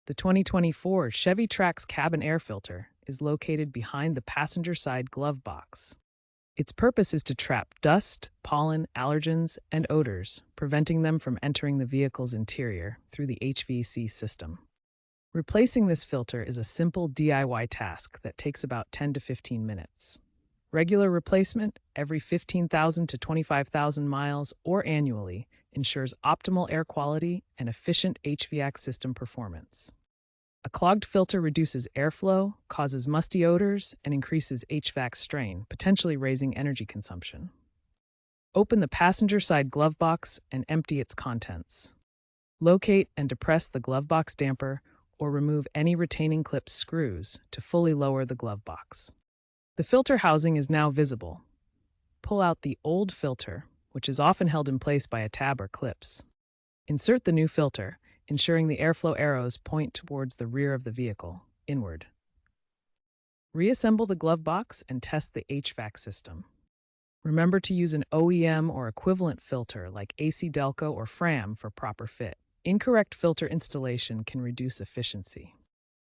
The 2024 Chevy Trax cabin air filter is located behind the passenger side glove box. Its purpose is to trap dust, pollen, allergens, and odors, preventing them from entering the vehicle's interior through the HVAC system. Replacing this filter is a simple DIY task that takes about 10 to 15 minutes. Regular replacement, every 15,000 to 25,000 miles or annually, ensures optimal air quality and efficient HVAC system performance. A clogged filter reduces airflow, causes musty odors, and increases HVAC strain, potentially raising energy consumption. Open the passenger side glove box and empty its contents. Locate and depress the glove box damper or remove any retaining clip screws to fully lower the glove box. The filter housing is now visible. Pull out the old filter, which is often held in place by a tab or clips. Insert the new filter, ensuring the airflow arrows point towards the rear of the vehicle, inward. Reassemble the glove box and test the HVAC system. Remember to use an OEM or equivalent filter like AC Delco or Fram for proper fit. Incorrect filter installation can reduce efficiency.